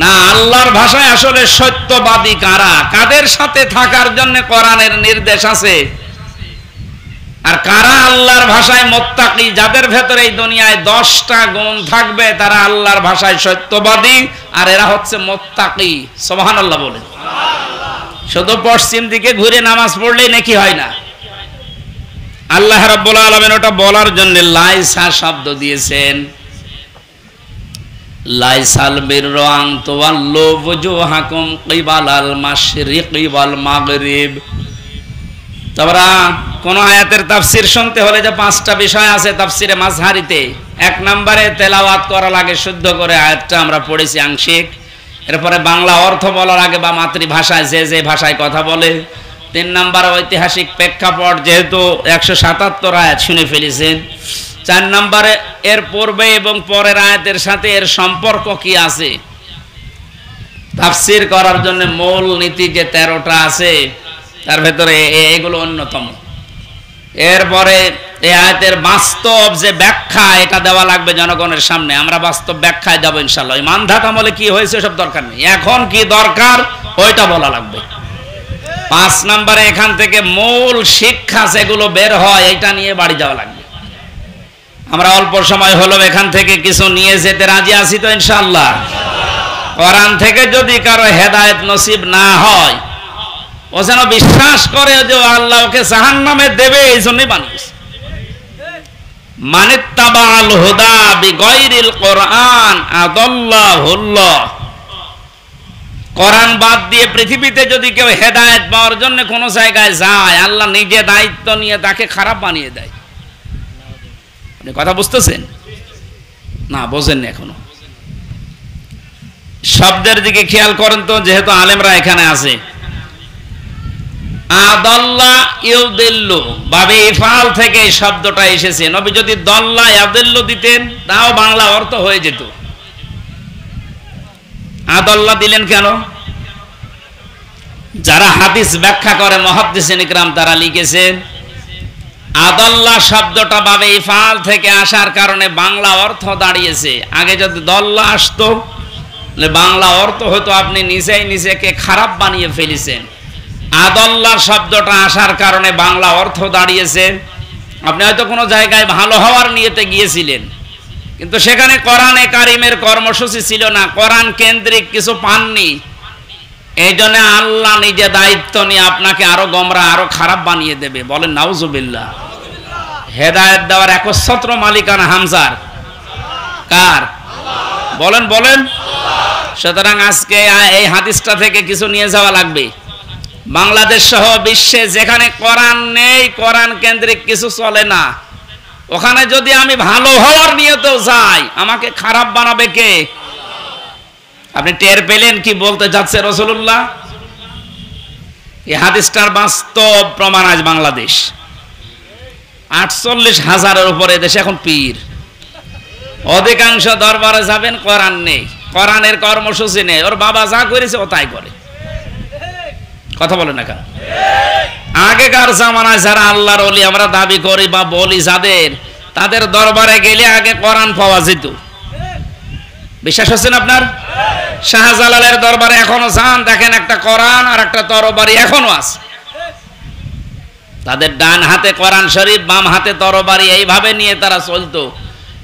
না, আল্লাহর ভাষায় আসলে সত্যবাদী কারা, কাদের সাথে থাকার জন্য কোরআনের নির্দেশ আছে, আর কারা আল্লাহর ভাষায় মুত্তাকি, যাদের ভেতরে এই দুনিয়ায় 10টা গুণ থাকবে তারা আল্লাহর ভাষায় সত্যবাদী, আর এরা হচ্ছে মুত্তাকি। সুবহানাল্লাহ বলে। শুধু পশ্চিম দিকে ঘুরে নামাজ পড়লেই নাকি হয় না। আল্লাহ রাব্বুল আলামিন ওটা বলার জন্য লাইসা শব্দ দিয়েছেন। লাইসাল বিররু আন তুওয়াল্লু ওয়ুজুহাকুম কিবালাল মাশরিকি ওয়াল মাগরিব। তোমরা কোন আয়াতের তাফসীর শুনতে হলে যে 5টা বিষয় আছে তাফসীরে মাজহারিতে। 1 নম্বরে তেলাওয়াত করা লাগে শুদ্ধ করে, আয়াতটা আমরা পড়েছি আংশিক। এরপরে বাংলা অর্থ বলার আগে বা মাতৃভাষায় যে যে ভাষায় কথা বলে। 3 নম্বর ঐতিহাসিক প্রেক্ষাপট, যেহেতু 177 আয়াত শুনে ফেলেছেন। 4 নম্বরে এর পূর্বে এবং পরের আয়াতের সাথে এর সম্পর্ক কি আছে। তাফসীর করার জন্য মূল নীতি যে 13টা আছে তার ভেতরে এগুলো অন্যতম। এরপরে এই আয়াতের বাস্তব যে ব্যাখ্যা, এটা দেওয়া লাগবে জনগণের সামনে। আমরা বাস্তব ব্যাখ্যায় দেবো ইনশাআল্লাহ। মান ধাতা আমলে কি হয়েছে সব দরকার নেই, এখন কি দরকার ওইটা বলা লাগবে। 5 নম্বরে এখান থেকে মূল শিক্ষা যেগুলো বের হয় এটা নিয়ে বাড়ি যাওয়া লাগবে। আমরা অল্প সময় হলো এখান থেকে কিছু নিয়ে যেতে রাজি আছি তো ইনশাআল্লাহ। কোরআন থেকে যদি কারো হেদায়েত নসিব না হয়, ও যেন বিশ্বাস করে যে আল্লাহ ওকে জাহান্নামে দেবে, এই জন্যই বানিয়েছে। মানিত্তাবাল হুদা বিগাইরিল কোরআন আদাল্লাহুল্লাহ। কোরআন বাদ দিয়ে পৃথিবীতে যদি কেউ হেদায়েত পাওয়ার জন্য কোন জায়গায় যায়, আল্লাহ নিজে দায়িত্ব নিয়ে তাকে খারাপ বানিয়ে দেয়। আপনি কথা বুঝতেছেন না? বোঝেননি এখনো। শব্দের দিকে খেয়াল করেন তো, যেহেতু আলেমরা এখানে আছে। আদাল্লা ইউদিল্লু বাবে ইফআল থেকে এই শব্দটা এসেছে। নবী যদি দল্লা ইয়াদিল্লু দিতেন তাও বাংলা অর্থ হয়ে যেত। আদাল্লা দিলেন কেন? যারা হাদিস ব্যাখ্যা করে মুহাদ্দিসিন ইকরাম তারা লিখেছেন আদাল্লা শব্দটা বাবে ইফআল থেকে আসার কারণে বাংলা অর্থ দাঁড়িয়েছে। আগে যদি দল্লা আসতো বাংলা অর্থ হতো আপনি নিজেই নিজেকে খারাপ বানিয়ে ফেলেছেন। আদাল্লা শব্দটা আসার কারণে বাংলা অর্থ দাঁড়িয়েছে আপনি হয়তো কোনো জায়গায় ভালো হওয়ার নিয়তে গিয়েছিলেন, কিন্তু সেখানে কোরআনে কারিমের কর্মসূচি ছিল না, কোরআন কেন্দ্রিক কিছু পাননি। এই জন্য আল্লাহ নিজে দায়িত্ব নিয়ে আপনাকে আরো গোমরাহ আরো খারাপ বানিয়ে দেবে। বলেন নাউজুবিল্লাহ। হেদায়েত দেওয়ার একচ্ছত্র মালিকানা হামজার কার? বলেন বলেন। সুতরাং আজকে এই হাদিসটা থেকে কিছু নিয়ে যাওয়া লাগবে। বাংলাদেশ সহ বিশ্বে যেখানে কোরআন নেই, কোরআন কেন্দ্রিক কিছু চলে না, ওখানে যদি আমি ভালো হওয়ার নিয়তেও যাই আমাকে খারাপ বানাবে কে? আপনি টের পেলেন কি বলতে যাচ্ছে রাসূলুল্লাহ? এই হাদিসটার বাস্তব প্রমাণ আজ বাংলাদেশ। 48,000-এর উপরে দেশে এখন পীর। অধিকাংশ দরবারে যাবেন কোরআন নেই, কোরআনের কর্মসূচি নেই, ওর বাবা যা করেছে ও তাই করে। কথা বলে না কেন? আগেকার জামানায় যারা আল্লাহর ওলি আমরা দাবি করি বা বলি যাদের, তাদের দরবারে গেলে আগে কোরআন পাওয়া যেত। বিশ্বাস হচ্ছে না আপনার? শাহজালালের দরবারে এখনো যান, দেখেন একটা কোরআন আর একটা তরবারি এখনো আছে। তাদের ডান হাতে কোরআন শরীফ, বাম হাতে তরবারি, এইভাবে নিয়ে তারা চলতো।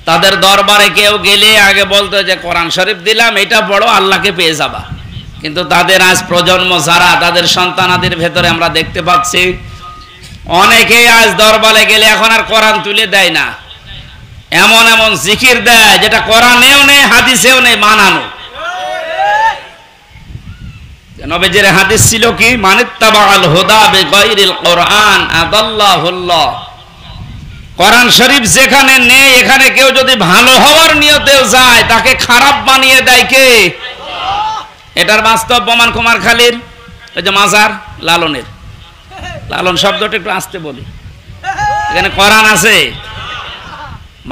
তাদের দরবারে কেউ গেলে আগে বলতো যে কোরআন শরীফ দিলাম, এটা পড়ো আল্লাহকে পেয়ে যাবা। কিন্তু তাদের আজ প্রজন্ম যারা, তাদের সন্তানাদের ভেতরে আমরা দেখতে পাচ্ছি অনেকেই আজ দরবারে গেলে এখন আর কোরআন তুলে দেয় না, এমন এমন জিকির দেয় যেটা কোরআনেও নেই হাদিসেও নেই, মানানো। নবীজির হাদিস ছিল কি? মানিত্তাবাল হুদা বিগাইরিল কোরআন আদাল্লাহুল্লাহ। কোরআন শরীফ যেখানে নেই, এখানে কেউ যদি ভালো হওয়ার নিয়তেও যায় তাকে খারাপ বানিয়ে দেয় কে? এটার বাস্তব প্রমাণ কুমারখালীর ওই যে মাজার লালনের, লালন শব্দটা একটু আসতে বলি, এখানে কোরআন আছে।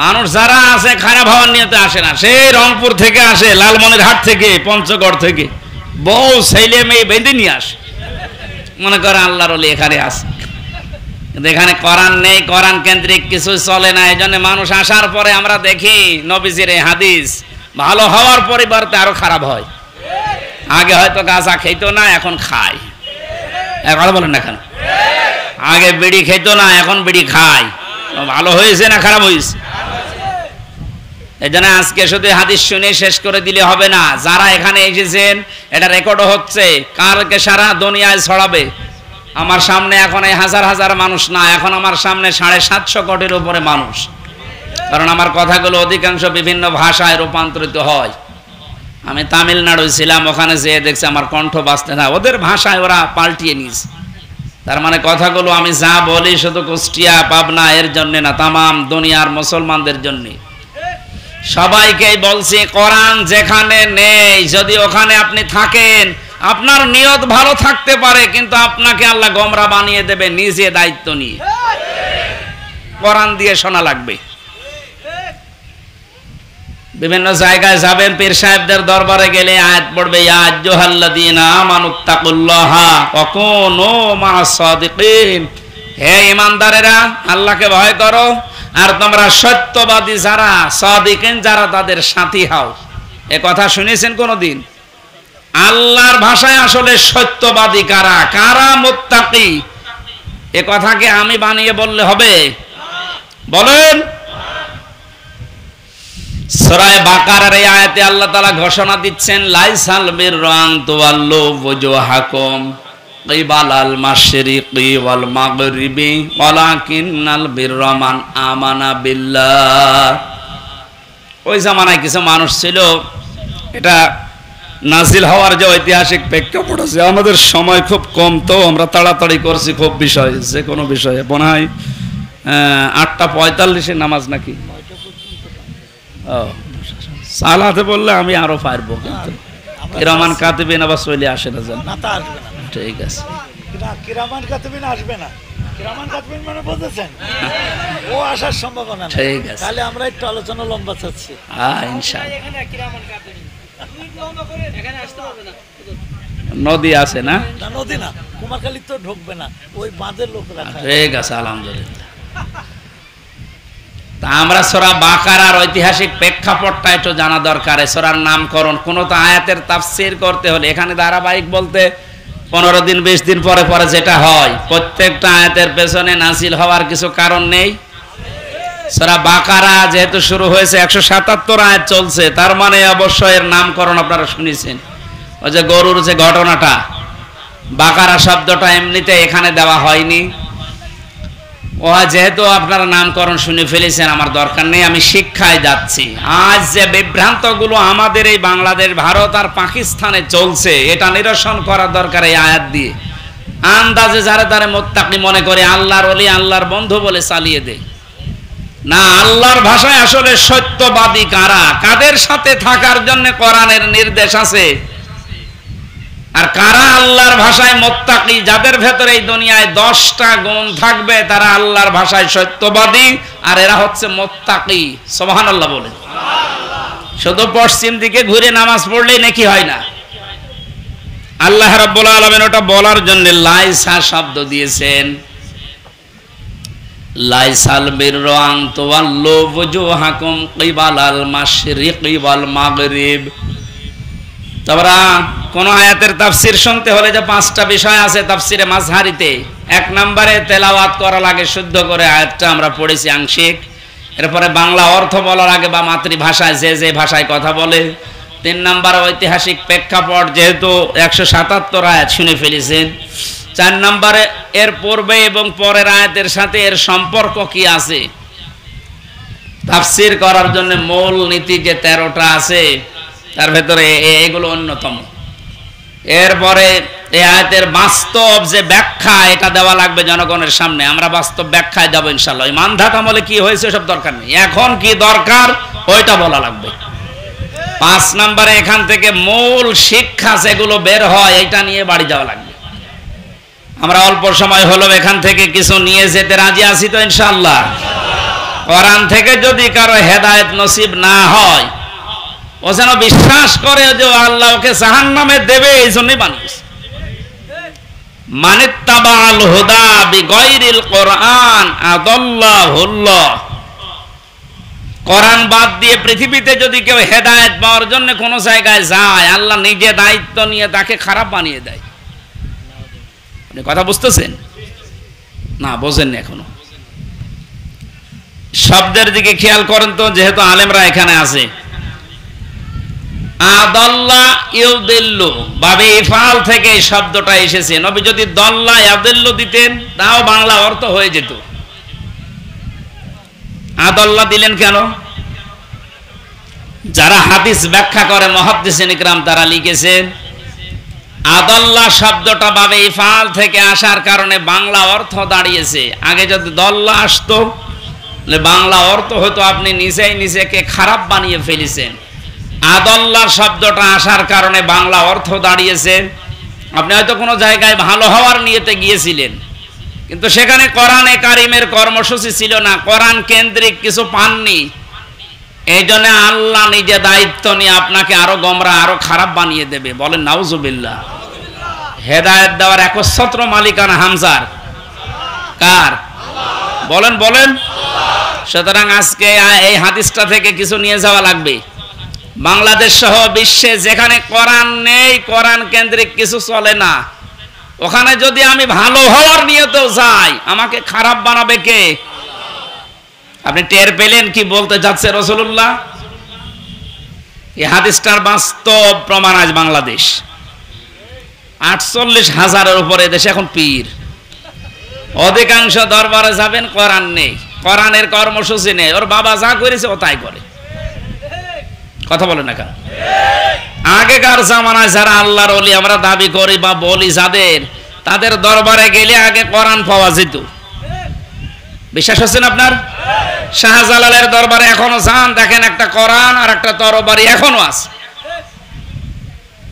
মানুষ যারা আছে খারাপ হওয়ার নিয়তে আসে না, সেই রংপুর থেকে আসে, লালমনির হাট থেকে, পঞ্চগড় থেকে বউ ছেলে মেয়ে বেঁধে নিয়ে আসে, মনে করে আল্লাহর ওলি এখানে আসে। কিন্তু এখানে কোরআন নেই, কোরআন কেন্দ্রিক কিছু চলে না। এই জন্য মানুষ আসার পরে আমরা দেখি নবীজির এই হাদিস ভালো হওয়ার পরিবর্তে আরো খারাপ হয়। আগে হয়তো গাঁজা খেতো না, এখন খায়। কথা বলেন না কেন? আগে বিড়ি খেতো না, এখন বিড়ি খায়। ভালো হয়েছে না খারাপ হয়েছে? এই জন্য আজকে শুধু হাদিস শুনে শেষ করে দিলে হবে না। যারা এখানে এসেছেন, এটা রেকর্ডও হচ্ছে, কালকে সারা দুনিয়ায় ছড়াবে। আমার সামনে এখন এই হাজার হাজার মানুষ না, এখন আমার সামনে 750 কোটির উপরে মানুষ। কারণ আমার কথাগুলো অধিকাংশ বিভিন্ন ভাষায় রূপান্তরিত হয়। আমি তামিলনাড়ু ছিলাম, ওখানে যেয়ে দেখছি আমার কণ্ঠ বাঁচতে না, ওদের ভাষায় ওরা পাল্টিয়ে নিয়েছে। তার মানে কথাগুলো আমি যা বলি শুধু কুষ্টিয়া পাবনা এর জন্য না, তামাম দুনিয়ার মুসলমানদের জন্য। সবাইকেই বলছি, কোরআন যেখানে নেই, যদি ওখানে আপনি থাকেন, আপনার নিয়ত ভালো থাকতে পারে, কিন্তু আপনাকে আল্লাহ গোমরা বানিয়ে দেবে নিজে দায়িত্ব নিয়ে। কোরআন দিয়ে শোনা লাগবে। বিভিন্ন জায়গায় যাবেন, পীর সাহেবদের দরবারে গেলে আয়াত পড়বে, ইয়া আইয়ুহাল্লাযীনা আমানুত্তাকুল্লাহা ওয়া কুনু মা'আস সাদিকিন। হে ঈমানদারেরা, আল্লাহকে ভয় করো আর তোমরা সত্যবাদী যারা, সাদিকিন যারা, তাদের সাথী হও। এ কথা শুনেছেন কোনদিন? আল্লাহর ভাষায় আসলে সত্যবাদী কারা, কারা মুত্তাকি, এ কথাকে আমি বানিয়ে বললে হবে? বলেন। সূরা বাকারার এই আয়াতে আল্লাহ তাআলা ঘোষণা দিচ্ছেন, লাইসাল বিররা আন তুওয়াল্লু ওয়াজহাকুম কিবালাল মাশরিকি ওয়াল মাগরিবি ওয়ালাকিন্নাল বিররা মান আমানা বিল্লাহ। ওই জামানায় কিছু মানুষ ছিল, এটা নাজিল হওয়ার যে ঐতিহাসিক প্রেক্ষাপট আছে, আমাদের সময় খুব কম, তো আমরা তাড়াতাড়ি করছি খুব বিষয়, যে কোনো বিষয়ে। মনে হয় 8:45 নামাজ নাকি? সালাতে বললে আমি আরো পারবো, কিন্তু কিরামান কাতিবিন আবার চলে আসে না, জান? ঠিক আছে, কিরামান কাতিবিন আসবে না। কিরামান কাতিবিন মানে বুঝেছেন, ও আসার সম্ভাবনা নেই। ঠিক আছে, তাহলে আমরা একটু আলোচনা লম্বা চাচ্ছি। হ্যাঁ, ইনশাআল্লাহ। নদী আছে না? না, নদী না, কুমারখালী তো ঢুকবে না, ওই বাঁধের লোকরা। ঠিক আছে, আলহামদুলিল্লাহ। তা আমরা সূরা বাকারার ঐতিহাসিক প্রেক্ষাপটটা একটু জানা দরকার। সূরার নামকরণ, কোন তো আয়াতের তাফসীর করতে হলে এখানে ধারাবাহিক বলতে 15 দিন 20 দিন পরে পরে যেটা হয়, প্রত্যেকটা আয়াতের পেছনে নাজিল হওয়ার কিছু কারণ নেই। সূরা বাকারা যেহেতু শুরু হয়েছে, 177 আয়াত চলছে, তার মানে অবশ্যই এর নামকরণ আপনারা শুনেছেন। ওই যে গরুর যে ঘটনাটা, বাকারা শব্দটা এমনিতে এখানে দেওয়া হয়নি। ও যেহেতু আপনারা নামকরণ শুনে ফেলেছেন, আমার দরকার নেই, আমি শিক্ষায় যাচ্ছি। আজ যে বিভ্রান্তগুলো আমাদের এই বাংলাদেশ, ভারত আর পাকিস্তানে চলছে, এটা নিরসন করা দরকার এই আয়াত দিয়ে। আন্দাজে যারা তারা মুত্তাকি মনে করে, আল্লাহর ওলি, আল্লাহর বন্ধু বলে চালিয়ে দেয় না। আল্লাহর ভাষায় আসলে সত্যবাদী কারা, কাদের সাথে থাকার জন্য কোরআনের নির্দেশ আছে, আর কারা আল্লাহর ভাষায় মুত্তাকি, যাদের ভেতরে এই দুনিয়ায় 10টা গুণ থাকবে, তারা আল্লাহর ভাষায় সত্যবাদী, আর এরা হচ্ছে মুত্তাকি। সুবহানাল্লাহ বলেন। শুধু পশ্চিম দিকে ঘুরে নামাজ পড়লেই নাকি হয় না। আল্লাহ রাব্বুল আলামিন ওটা বলার জন্য লাইসা শব্দ দিয়েছেন। লাইসাল বিররা আন তুওয়াল্লু ওয়াজহাকুম কিবালাল মাশরিকি ওয়াল মাগরিব। তোমরা কোন আয়াতের তাফসীর শুনতে হলে যে 5টা বিষয় আছে তাফসীরে মাযহারিতে। 1 নম্বরে তেলাওয়াত করা লাগে শুদ্ধ করে, আয়াতটা আমরা পড়েছি আংশিক। এরপরে বাংলা অর্থ বলার আগে বা মাতৃভাষায় যে ভাষায় কথা বলে। 3 নম্বরে ঐতিহাসিক প্রেক্ষাপট, যেহেতু 177 আয়াত শুনে ফেলেছেন। 4 নম্বরে এর পূর্বে এবং পরের আয়াতের সাথে এর সম্পর্ক কি আছে, তাফসীর করার জন্য মূল নীতি যে 13টা আছে, তার ভেতরে এগুলো অন্যতম। এরপরে এই আয়াতের বাস্তব যে ব্যাখ্যা, এটা দেওয়া লাগবে জনগণের সামনে। আমরা বাস্তব ব্যাখ্যায় যাব ইনশাআল্লাহ। মানধাত আমলে কি হয়েছে সব দরকার নেই, এখন কি দরকার ওইটা বলা লাগবে। 5 নম্বরে এখান থেকে মূল শিক্ষা যেগুলো বের হয়, এটা নিয়ে বাড়ি যাওয়া লাগবে। আমরা অল্প সময় হলো এখান থেকে কিছু নিয়ে যেতে রাজি আছি তো ইনশাআল্লাহ। কোরআন থেকে যদি কারো হেদায়েত নসিব না হয়, ও যেন বিশ্বাস করে যে আল্লাহ ওকে জাহান্নামে দেবে, এই জন্যই বানিয়েছে। মানিত্তাবাল হুদা বিগাইরিল কোরআন আদাল্লাহুল্লাহ। কোরআন বাদ দিয়ে পৃথিবীতে যদি কেউ হেদায়েত পাওয়ার জন্য কোনো জায়গায় যায়, আল্লাহ নিজে দায়িত্ব নিয়ে তাকে খারাপ বানিয়ে দেয়। আপনি কথা বুঝতেছেন না? বোঝেননি এখনো। শব্দের দিকে খেয়াল করেন তো, যেহেতু আলেমরা এখানে আছে। আদাল্লা ইউদিল্লু বাবে ইফআল থেকে এই শব্দটা এসেছে। নবী যদি দল্লা ইয়াদিল্লু দিতেন তাও বাংলা অর্থ হয়ে যেত। আদাল্লা দিলেন কেন? যারা হাদিস ব্যাখ্যা করে মুহাদ্দিসিন ইকরাম তারা লিখেছেন আদাল্লা শব্দটা বাবে ইফআল থেকে আসার কারণে বাংলা অর্থ দাঁড়িয়েছে। আগে যদি দল্লা আসতো বাংলা অর্থ হতো আপনি নিজেই নিজেকে খারাপ বানিয়ে ফেলেছেন। আদাল্লা শব্দটা আসার কারণে বাংলা অর্থ দাঁড়িয়েছে আপনি হয়তো কোনো জায়গায় ভালো হওয়ার নিয়তে গিয়েছিলেন, কিন্তু সেখানে কোরআনে কারিমের কর্মসূচি ছিল না, কোরআন কেন্দ্রিক কিছু পাননি। এই জন্য আল্লাহ নিজে দায়িত্ব নিয়ে আপনাকে আরো গোমরা আরো খারাপ বানিয়ে দেবে। বলেন নাউজুবিল্লাহ। হেদায়েত দেওয়ার একচ্ছত্র মালিকানা হামজার কার? বলেন বলেন। সুতরাং আজকে এই হাদিসটা থেকে কিছু নিয়ে যাওয়া লাগবে। বাংলাদেশ সহ বিশ্বে যেখানে কোরআন নেই, কোরআন কেন্দ্রিক কিছু চলে না, ওখানে যদি আমি ভালো হওয়ার নিয়তেও যাই আমাকে খারাপ বানাবে কে? আপনি টের পেলেন কি বলতে যাচ্ছে রাসূলুল্লাহ? এই হাদিসটার বাস্তব প্রমাণ আজ বাংলাদেশ। 48,000-এর উপরে দেশে এখন পীর। অধিকাংশ দরবারে যাবেন কোরআন নেই, কোরআনের কর্মসূচি নেই, ওর বাবা যা করেছে ও তাই করে। কথা বলেন না কেন? আগেকার জামানায় যারা আল্লাহর ওলি আমরা দাবি করি বা বলি যাদের, তাদের দরবারে গেলে আগে কোরআন পাওয়া যেত। বিশ্বাস হচ্ছেন আপনার? শাহজালালের দরবারে এখনো যান, দেখেন একটা কোরআন আর একটা তরবারি এখনো আছে।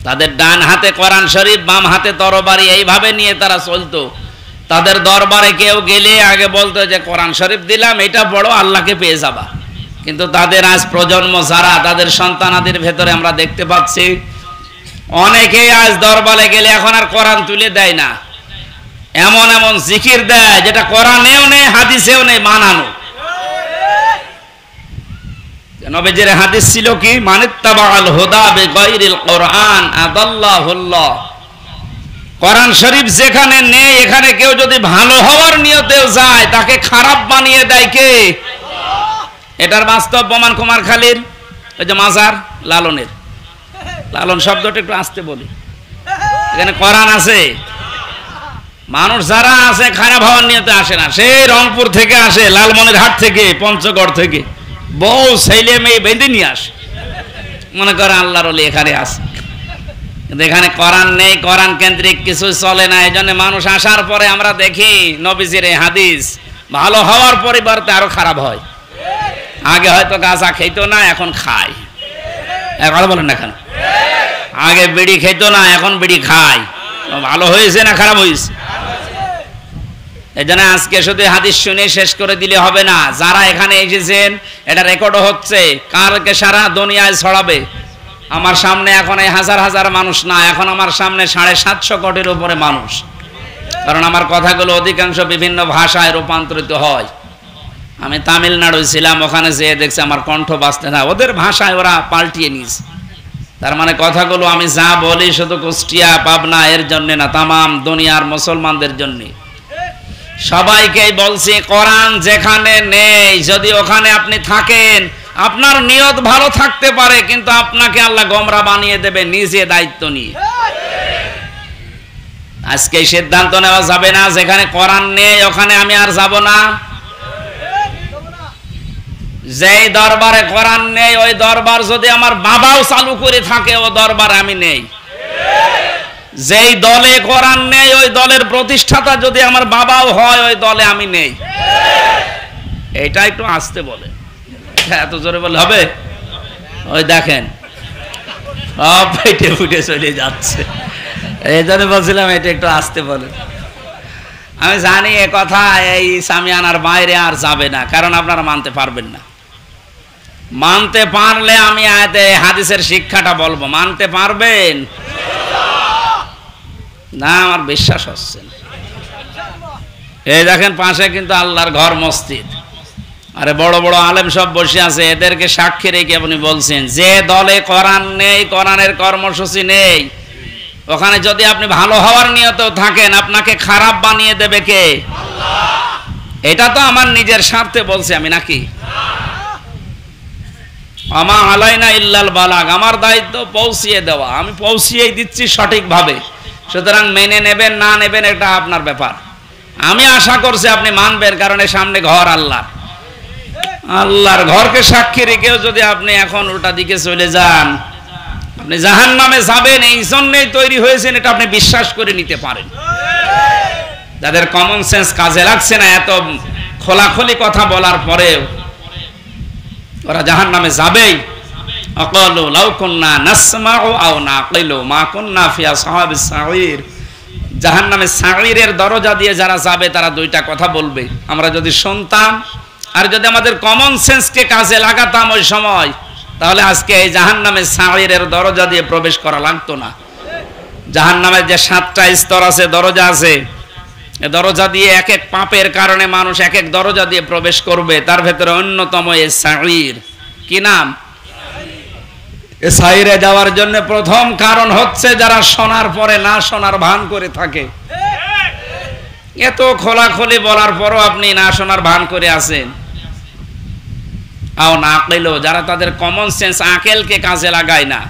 তাদের ডান হাতে কোরআন শরীফ, বাম হাতে তরবারি, এইভাবে নিয়ে তারা চলতো। তাদের দরবারে কেউ গেলে আগে বলতো যে কোরআন শরীফ দিলাম, এটা পড়ো আল্লাহকে পেয়ে যাবা। কিন্তু তাদের আজ প্রজন্ম যারা, তাদের সন্তানাদের ভেতরে আমরা দেখতে পাচ্ছি অনেকেই আজ দরবারে গেলে এখন আর কোরআন তুলে দেয় না, এমন এমন জিকির দেয় যেটা কোরআনেও নেই হাদিসেও নেই, মানানো। নবীজির হাদিস ছিল কি? মানিত্তাবাআল হুদা বিগাইরিল কোরআন আদাল্লাহুল্লাহ। কোরআন শরীফ যেখানে নেই, এখানে কেউ যদি ভালো হওয়ার নিয়তেও যায় তাকে খারাপ বানিয়ে দেয় কে? এটার বাস্তব প্রমাণ কুমারখালীর ওই যে মাজার লালনের, লালন শব্দটা একটু আসতে বলি, এখানে কোরআন আছে। মানুষ যারা আছে খারাপ হওয়ার নিয়তে আসে না, সেই রংপুর থেকে আসে, লালমনিরহাট থেকে, পঞ্চগড় থেকে বউ ছেলে মেয়ে বেঁধে নিয়ে আসে, মনে করে আল্লাহর ওলি এখানে আসে। কিন্তু এখানে কোরআন নেই, কোরআন কেন্দ্রিক কিছু চলে না। এই জন্য মানুষ আসার পরে আমরা দেখি নবীজির এই হাদিস ভালো হওয়ার পরিবর্তে আরো খারাপ হয়। আগে হয়তো গাঁজা খেতো না, এখন খায়। কথা বলেন না কেন? আগে বিড়ি খেতো না, এখন বিড়ি খায়। ভালো হয়েছে না খারাপ হয়েছে? এই জন্য আজকে শুধু হাদিস শুনে শেষ করে দিলে হবে না। যারা এখানে এসেছেন এটা রেকর্ডও হচ্ছে, কালকে সারা দুনিয়ায় ছড়াবে। আমার সামনে এখন এই হাজার হাজার মানুষ না, এখন আমার সামনে 750 কোটির উপরে মানুষ। কারণ আমার কথাগুলো অধিকাংশ বিভিন্ন ভাষায় রূপান্তরিত হয়। আমি তামিলনাড়ু ছিলাম, ওখানে যেয়ে দেখছি আমার কণ্ঠ বাজতে না, ওদের ভাষায় ওরা পাল্টিয়ে নিয়েছে। তার মানে কথাগুলো আমি যা বলি শুধু কুষ্টিয়া পাবনা এর জন্য না, তামাম দুনিয়ার মুসলমানদের জন্য। সবাইকেই বলছি কোরআন যেখানে নেই, যদি ওখানে আপনি থাকেন আপনার নিয়ত ভালো থাকতে পারে, কিন্তু আপনাকে আল্লাহ গোমরা বানিয়ে দেবে নিজে দায়িত্ব নিয়ে। আজকে সিদ্ধান্ত নেওয়া যাবে না যেখানে কোরআন নেই ওখানে আমি আর যাব না। যেই দরবারে কোরআন নেই ওই দরবার যদি আমার বাবাও চালু করে থাকে ও দরবার আমি নেই। যেই দলে কোরআন নেই ওই দলের প্রতিষ্ঠাতা যদি আমার বাবাও হয় ওই দলে আমি নেই। এটা একটু আস্তে বলে, এত জোরে বলে হবে? ওই দেখেন সব ফেটে ফুটে চলে যাচ্ছে। এই জন্য বলছিলাম এটা একটু আস্তে বলে। আমি জানি এ কথা এই সামিয়ানার বাইরে আর যাবে না, কারণ আপনারা মানতে পারবেন না। মানতে পারলে আমি আয়াতে হাদিসের শিক্ষাটা বলবো। মানতে পারবেন না? আমার বিশ্বাস হচ্ছে না। এই দেখেন পাশে কিন্তু আল্লাহর ঘর মসজিদ, আরে বড় বড় আলেম সব বসে আছে, এদেরকে সাক্ষী রেখে আপনি বলছেন যে দলে কোরআন নেই, কোরআনের কর্মসূচি নেই, ওখানে যদি আপনি ভালো হওয়ার নিয়ত থাকেন আপনাকে খারাপ বানিয়ে দেবে কে? আল্লাহ। এটা তো আমার নিজের স্বার্থে বলছি আমি নাকি? আমা আলাইনা ইল্লাল বালাগ, আমার দায়িত্ব পৌঁছিয়ে দেওয়া, আমি পৌঁছিয়েই দিচ্ছি সঠিকভাবে। সুতরাং মেনে নেবেন না নেবেন এটা আপনার ব্যাপার। আমি আশা করছি আপনি মানবেন, কারণ এর সামনে ঘর আল্লাহ, আল্লাহর ঘরকে সাক্ষী রেখেও যদি আপনি এখন উল্টা দিকে চলে যান, আপনি জাহান্নামে যাবেন। এই জন্যই তৈরি হয়েছেন, এটা আপনি বিশ্বাস করে নিতে পারেন। যাদের কমন সেন্স কাজে লাগছে না, এত খোলাখুলি কথা বলার পরেও ওরা জাহান্নামে যাবেই। আকালু লাউ কুননা নাসমাউ আও নাকিলু মা কুননা ফি আসহাবিস সাঈর। জাহান্নামে সাঈরের দরজা দিয়ে যারা যাবে তারা দুইটা কথা বলবে, আমরা যদি শুনতাম আর যদি আমাদের কমন সেন্সকে কাজে লাগাতাম ওই সময়, তাহলে আজকে এই জাহান্নামে সাঈরের দরজা দিয়ে প্রবেশ করা লাগতো না। জাহান্নামের যে 7টা স্তর আছে, দরজা আছে, এই দরজা দিয়ে এক এক পাপের কারণে মানুষ এক এক দরজা দিয়ে প্রবেশ করবে। তার ভেতরে অন্যতম এই সাঈর। কি নাম? এই সাঈরে যাওয়ার জন্য প্রথম কারণ হচ্ছে যারা শোনার পরে না শোনার ভান করে থাকে। এত খোলাখুলি বলার পরও আপনি না শোনার ভান করে আছেন। আও না কইলো, যারা তাদের কমন সেন্স আকেলকে কাজে লাগায় না।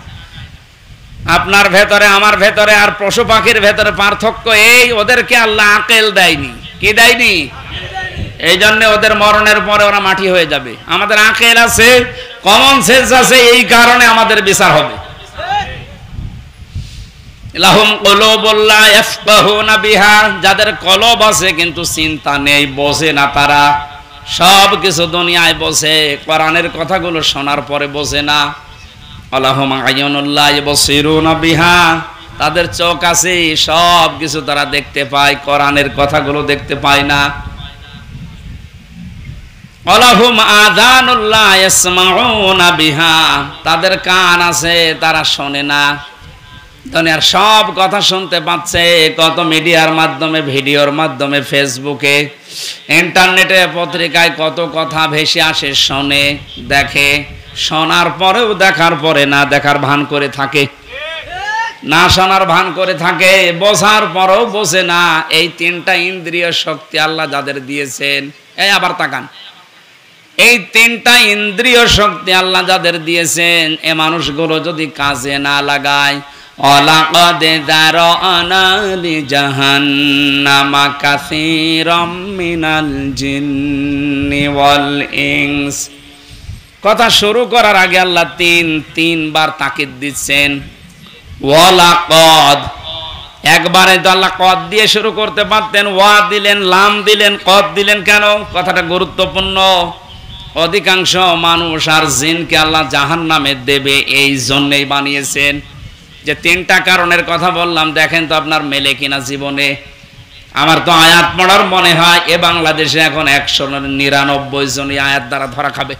আপনার ভেতরে আমার ভেতরে আর পশু পাখির ভেতরে পার্থক্য এই, ওদেরকে আল্লাহ আকেল দেয়নি। কি দেয়নি? এই জন্য ওদের মরণের পরে ওরা মাটি হয়ে যাবে। আমাদের আকেল আছে, কমন সেন্স আছে, এই কারণে আমাদের বিচার হবে। লাহুম কুলুবুল লা ইয়াফকাহুনা বিহা, যাদের কলব আছে কিন্তু চিন্তা নেই, বোঝে না, তারা সব কিছু দুনিয়ায় বোঝে, কোরআনের কথাগুলো শোনার পরে বোঝে না। আলাহুম আয়ুনুল লা ইবসিরুনা বিহা, তাদের চোখ আছে, সব কিছু তারা দেখতে পায়, কোরআনের কথাগুলো দেখতে পায় না। আলাহুম আযানুল লা ইয়াসমাউনা বিহা, তাদের কান আছে, তারা শোনে না। দুনিয়ার সব কথা শুনতে পাচ্ছে, কত মিডিয়ার মাধ্যমে, ভিডিওর মাধ্যমে, ফেসবুকে, ইন্টারনেটে, পত্রিকায় কত কথা ভেসে আসে, শোনে, দেখে। শোনার পরেও দেখার পরে না দেখার ভান করে থাকে, না শোনার ভান করে থাকে, বোঝার পরেও বোঝে না। এই 3টা ইন্দ্রিয় শক্তি আল্লাহ যাদের দিয়েছেন, এই আবার তাকান, এই 3টা ইন্দ্রিয় শক্তি আল্লাহ যাদের দিয়েছেন, এ মানুষগুলো যদি কাজে না লাগায়, ওয়ালাকাদ যারানা লিজাহান্নামা কাসীরাম মিনাল জিন্নি ওয়াল ইনস। কথা শুরু করার আগে আল্লাহ তিনবার তাকিদ দিচ্ছেন। ওয়ালাকাদ, একবারে তো আল্লাহ কদ দিয়ে শুরু করতে পারতেন, ওয়া দিলেন, লাম দিলেন, কদ দিলেন কেন? কথাটা গুরুত্বপূর্ণ। অধিকাংশ মানুষ আর জিনকে আল্লাহ জাহান্নামে দেবে এই জন্যই বানিয়েছেন। যে 3টা কারণের কথা বললাম, দেখেন তো আপনার মেলে কিনা জীবনে। আমার তো আয়াত পড়ার মনে হয় এ বাংলাদেশে এখন 199 জন আয়াত দ্বারা ধরা খাবে।